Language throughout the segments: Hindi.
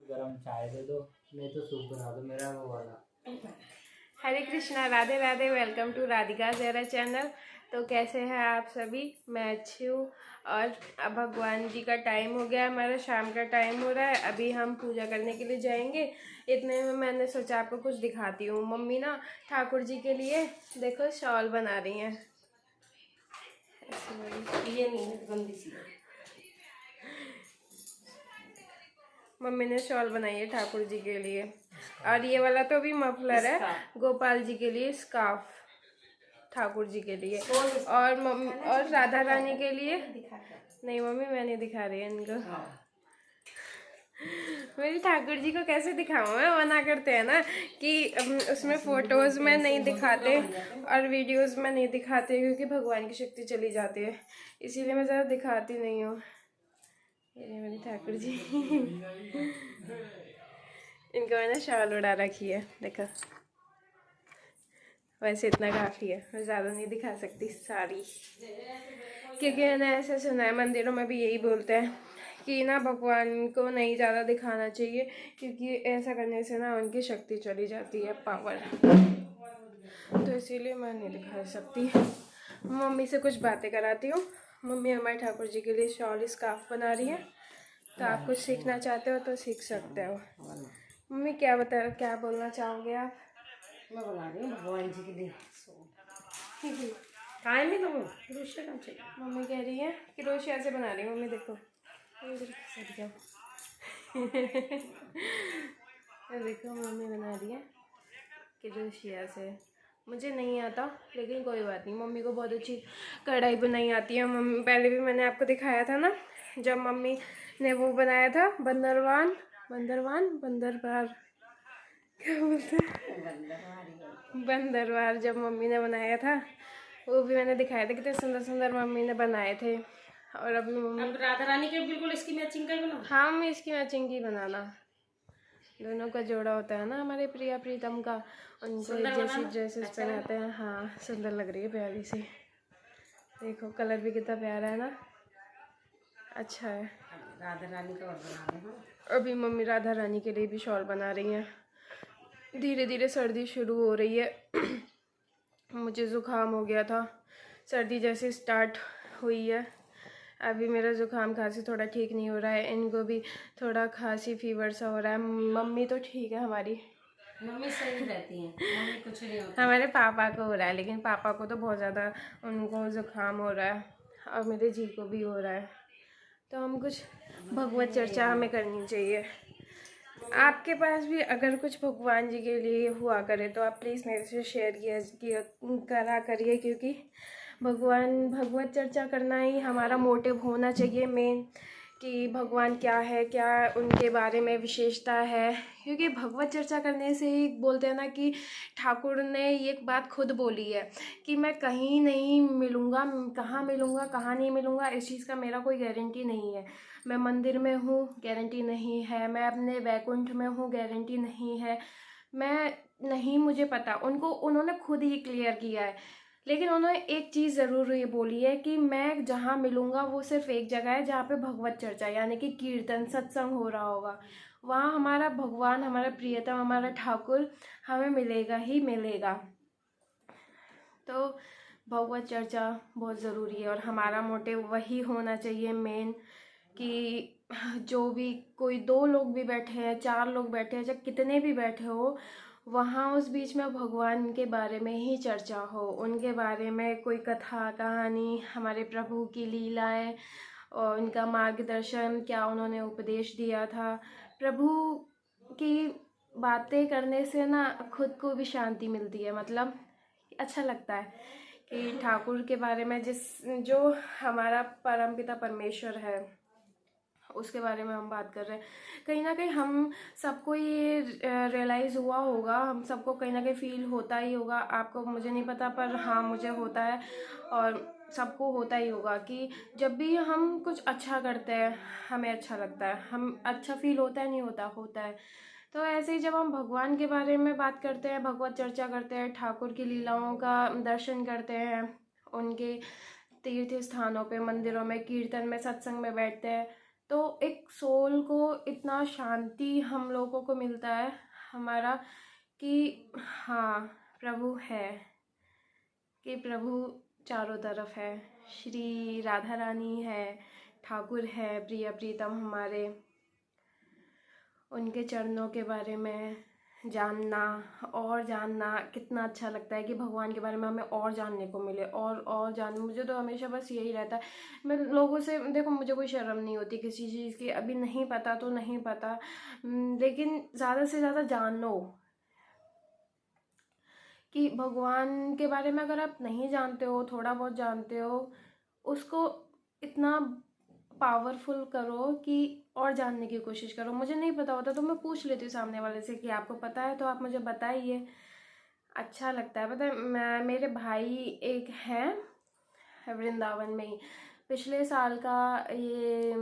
गरम चाय दे दो, नहीं तो सूप बना दो मेरा वो वाला। Hare Krishna, Radhe Radhe. Welcome to Radhika Zahra channel. तो कैसे हैं आप सभी? मैं अच्छी हूँ। और अब भगवान जी का टाइम हो गया, हमारा शाम का टाइम हो रहा है। अभी हम पूजा करने के लिए जाएंगे। इतने में मैंने सोचा आपको कुछ दिखाती हूँ। मम्मी ना ठाकुर जी के लिए देखो शॉल बना रही हैं। ये नहीं है गंदी सी। मम्मी ने शॉल बनाई है ठाकुर जी के लिए। और ये वाला तो भी मफलर है, गोपाल जी के लिए स्कार्फ, ठाकुर जी के लिए। और मम्मी और राधा रानी के लिए नहीं, मम्मी मैं नहीं दिखा रही है इनको। मेरी ठाकुर जी को कैसे दिखाऊं मैं? मना करते हैं ना कि उसमें फोटोज में नहीं दिखाते और वीडियोस में नहीं दिखाते, क्योंकि भगवान की शक्ति चली जाती है, इसीलिए मैं ज़्यादा दिखाती नहीं हूँ। ये मेरी ठाकुर जी इनको मैंने शाल उड़ा रखी है, देखो। वैसे इतना काफ़ी है, मैं ज़्यादा नहीं दिखा सकती सारी, क्योंकि मैंने ऐसा सुना है मंदिरों में भी यही बोलते हैं कि ना भगवान को नहीं ज़्यादा दिखाना चाहिए, क्योंकि ऐसा करने से ना उनकी शक्ति चली जाती है, पावर। तो इसीलिए मैं नहीं दिखा सकती। मम्मी से कुछ बातें कराती हूँ। मम्मी हमारे ठाकुर जी के लिए शॉल स्कार्फ बना रही है, तो आप कुछ सीखना चाहते हो तो सीख सकते हो। मम्मी क्या बोलना चाहोगे आप? मैं बना रही हूँ भगवान जी के लिए। टाइम ही लगो क्रोशिया काम चाहिए। मम्मी कह रही है क्रोशिया से बना रही है। मम्मी देखो, इधर सट जाओ। देखो मम्मी बना रही है क्रोशिया से। मुझे नहीं आता, लेकिन कोई बात नहीं, मम्मी को बहुत अच्छी कढ़ाई बनाई आती है। मम्मी पहले भी मैंने आपको दिखाया था ना, जब मम्मी ने वो बनाया था बंदरवार, क्या बोलते हैं, बंदरवार, जब मम्मी ने बनाया था वो भी मैंने दिखाया था। कितने सुंदर सुंदर मम्मी ने बनाए थे। और अभी मम्मी अब राधा रानी के बिल्कुल इसकी मैचिंग का ही बना। हाँ, मम्मी इसकी मैचिंग की बनाना, दोनों का जोड़ा होता है ना हमारे प्रिया प्रीतम का, उनको जैसी ड्रेसेस पहनाते हैं। हाँ, सुंदर लग रही है, प्यारी सी। देखो कलर भी कितना प्यारा है ना, अच्छा है। राधा रानी का और बना रहे हैं। अभी मम्मी राधा रानी के लिए भी शॉल बना रही हैं। धीरे धीरे सर्दी शुरू हो रही है। मुझे ज़ुकाम हो गया था, सर्दी जैसे स्टार्ट हुई है। अभी मेरा ज़ुकाम खांसी थोड़ा ठीक नहीं हो रहा है, इनको भी थोड़ा खांसी फीवर सा हो रहा है। मम्मी तो ठीक है हमारी, मम्मी सही रहती हैं, मम्मी कुछ नहीं होता। हमारे पापा को हो रहा है, लेकिन पापा को तो बहुत ज़्यादा उनको ज़ुकाम हो रहा है, और मेरे जी को भी हो रहा है। तो हम कुछ भगवत चर्चा हमें करनी चाहिए। आपके पास भी अगर कुछ भगवान जी के लिए हुआ करे तो आप प्लीज़ मेरे से शेयर करा करिए, क्योंकि भगवत चर्चा करना ही हमारा मोटिव होना चाहिए मेन, कि भगवान क्या है, क्या उनके बारे में विशेषता है। क्योंकि भगवत चर्चा करने से ही बोलते हैं ना कि ठाकुर ने ये बात खुद बोली है कि मैं कहीं नहीं मिलूँगा, कहाँ नहीं मिलूँगा, इस चीज़ का मेरा कोई गारंटी नहीं है। मैं मंदिर में हूँ, गारंटी नहीं है। मैं अपने वैकुंठ में हूँ, गारंटी नहीं है। मैं नहीं, मुझे पता, उन्होंने खुद ही क्लियर किया है। लेकिन उन्होंने एक चीज़ ज़रूर ये बोली है कि मैं जहाँ मिलूँगा वो सिर्फ एक जगह है जहाँ पे भगवत चर्चा यानी कि कीर्तन सत्संग हो रहा होगा। वहाँ हमारा भगवान, हमारा प्रियतम, हमारा ठाकुर हमें मिलेगा ही मिलेगा। तो भगवत चर्चा बहुत ज़रूरी है, और हमारा मोटिव वही होना चाहिए मेन, कि जो भी कोई 2 लोग भी बैठे हैं, 4 लोग बैठे हैं, चाहे कितने भी बैठे हो, वहाँ उस बीच में भगवान के बारे में ही चर्चा हो, उनके बारे में कोई कथा कहानी, हमारे प्रभु की लीलाएं और उनका मार्गदर्शन, क्या उन्होंने उपदेश दिया था। प्रभु की बातें करने से ना खुद को भी शांति मिलती है, मतलब अच्छा लगता है कि ठाकुर के बारे में जो हमारा परमपिता परमेश्वर है उसके बारे में हम बात कर रहे हैं। कहीं ना कहीं हम सबको ये रियलाइज़ हुआ होगा, हम सबको कहीं ना कहीं फील होता ही होगा। आपको, मुझे नहीं पता, पर हाँ मुझे होता है, और सबको होता ही होगा कि जब भी हम कुछ अच्छा करते हैं हमें अच्छा लगता है, हम अच्छा फील होता है, नहीं होता, होता है। तो ऐसे ही जब हम भगवान के बारे में बात करते हैं, भगवत चर्चा करते हैं, ठाकुर की लीलाओं का दर्शन करते हैं, उनके तीर्थ स्थानों पे, मंदिरों में, कीर्तन में, सत्संग में बैठते हैं, तो एक सोल को इतना शांति हम लोगों को मिलता है हमारा कि हाँ प्रभु है, कि प्रभु चारों तरफ है, श्री राधा रानी है, ठाकुर है, प्रिय प्रीतम हमारे, उनके चरणों के बारे में जानना और जानना कितना अच्छा लगता है कि भगवान के बारे में हमें और जानने को मिले और जान। मुझे तो हमेशा बस यही रहता है, मैं लोगों से, देखो मुझे कोई शर्म नहीं होती किसी चीज़ की, अभी नहीं पता तो नहीं पता, लेकिन ज़्यादा से ज़्यादा जानो कि भगवान के बारे में अगर आप नहीं जानते हो, थोड़ा बहुत जानते हो, उसको इतना पावरफुल करो कि और जानने की कोशिश करो। मुझे नहीं पता होता तो मैं पूछ लेती हूँ सामने वाले से कि आपको पता है तो आप मुझे बताइए, अच्छा लगता है। पता है मेरे भाई एक हैं वृंदावन में ही, पिछले साल का ये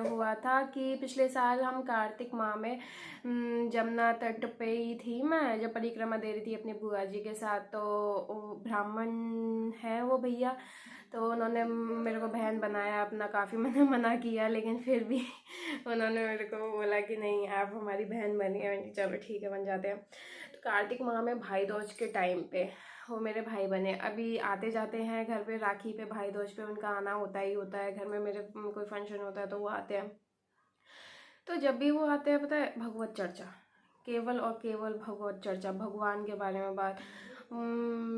हुआ था कि पिछले साल हम कार्तिक माह में जमुना तट पे ही थी, मैं जब परिक्रमा दे रही थी अपनी बुआ जी के साथ, तो ब्राह्मण है वो भैया, तो उन्होंने मेरे को बहन बनाया अपना। काफ़ी मैंने मना किया लेकिन फिर भी उन्होंने मेरे को बोला कि नहीं आप हमारी बहन बनी है। मैंने चलो ठीक है बन जाते हैं। तो कार्तिक माह में भाई दूज के टाइम पे वो मेरे भाई बने। अभी आते जाते हैं घर पे, राखी पे, भाई दूज पे उनका आना होता ही होता है। घर में मेरे कोई फंक्शन होता है तो वो आते हैं। तो जब भी वो आते हैं पता है भगवत चर्चा, केवल और केवल भगवत चर्चा, भगवान के बारे में बात।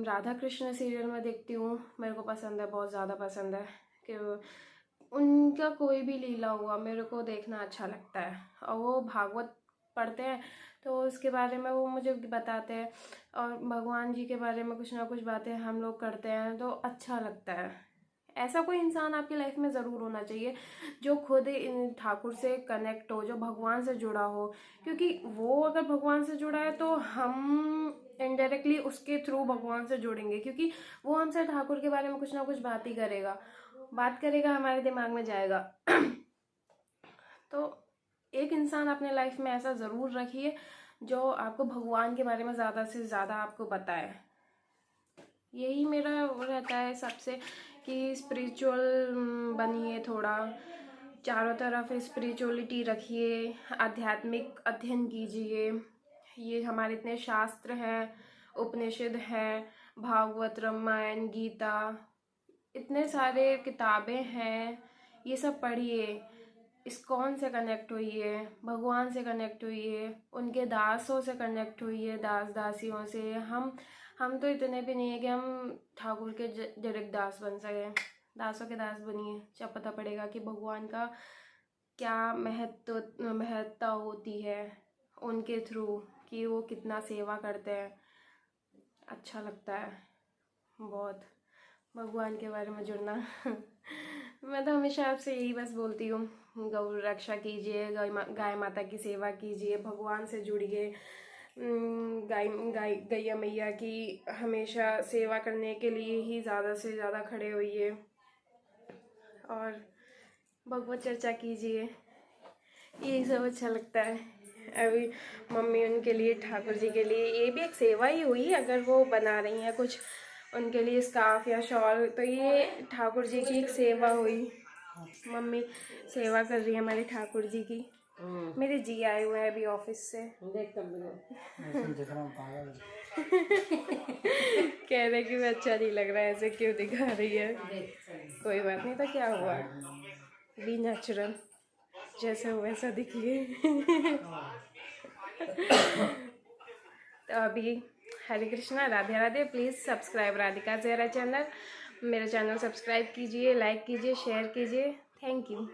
राधा कृष्ण सीरियल में देखती हूँ, मेरे को पसंद है, बहुत ज़्यादा पसंद है कि उनका कोई भी लीला हुआ मेरे को देखना अच्छा लगता है। और वो भागवत पढ़ते हैं तो उसके बारे में वो मुझे बताते हैं, और भगवान जी के बारे में कुछ ना कुछ बातें हम लोग करते हैं तो अच्छा लगता है। ऐसा कोई इंसान आपकी लाइफ में ज़रूर होना चाहिए जो खुद ठाकुर से कनेक्ट हो, जो भगवान से जुड़ा हो, क्योंकि वो अगर भगवान से जुड़ा है तो हम इनडायरेक्टली उसके थ्रू भगवान से जुड़ेंगे, क्योंकि वो हमसे ठाकुर के बारे में कुछ ना कुछ बात ही करेगा, बात करेगा, हमारे दिमाग में जाएगा। तो एक इंसान अपने लाइफ में ऐसा ज़रूर रखिए जो आपको भगवान के बारे में ज़्यादा से ज़्यादा आपको बताए। यही मेरा रहता है सबसे कि स्पिरिचुअल बनिए, थोड़ा चारों तरफ स्पिरिचुअलिटी रखिए, आध्यात्मिक अध्ययन कीजिए। ये हमारे इतने शास्त्र हैं, उपनिषद हैं, भागवत, रामायण, गीता, इतने सारे किताबें हैं, ये सब पढ़िए। इस्कॉन से कनेक्ट हुइए, भगवान से कनेक्ट हुइए, उनके दासों से कनेक्ट हुइए, दास दासियों से। हम तो इतने भी नहीं है कि हम ठाकुर के डायरेक्ट दास बन सकें, दासों के दास बनिए, जब पता पड़ेगा कि भगवान का क्या महत्ता होती है उनके थ्रू, कि वो कितना सेवा करते हैं। अच्छा लगता है बहुत भगवान के बारे में जुड़ना। मैं तो हमेशा आपसे यही बस बोलती हूँ, गौ रक्षा कीजिए, गाय माता की सेवा कीजिए, भगवान से जुड़िए, गैया मैया की हमेशा सेवा करने के लिए ही ज़्यादा से ज़्यादा खड़े होइए और भगवत चर्चा कीजिए, यही सब अच्छा लगता है। अभी मम्मी उनके लिए, ठाकुर जी के लिए, ये भी एक सेवा ही हुई, अगर वो बना रही हैं कुछ उनके लिए स्कार्फ या शॉल, तो ये ठाकुर जी की एक सेवा हुई। मम्मी सेवा कर रही है हमारे ठाकुर जी की। मेरे जी आए हुए हैं अभी ऑफिस से, कह रहे कि मैं अच्छा नहीं लग रहा है, ऐसे क्यों दिखा रही है। कोई बात नहीं, तो क्या हुआ, बी नेचुरल, जैसे हो वैसा दिखिए। तो अभी Hare Krishna, Radhe Radhe. Please subscribe Radhika Zahra channel, मेरा चैनल सब्सक्राइब कीजिए, लाइक कीजिए, शेयर कीजिए। Thank you.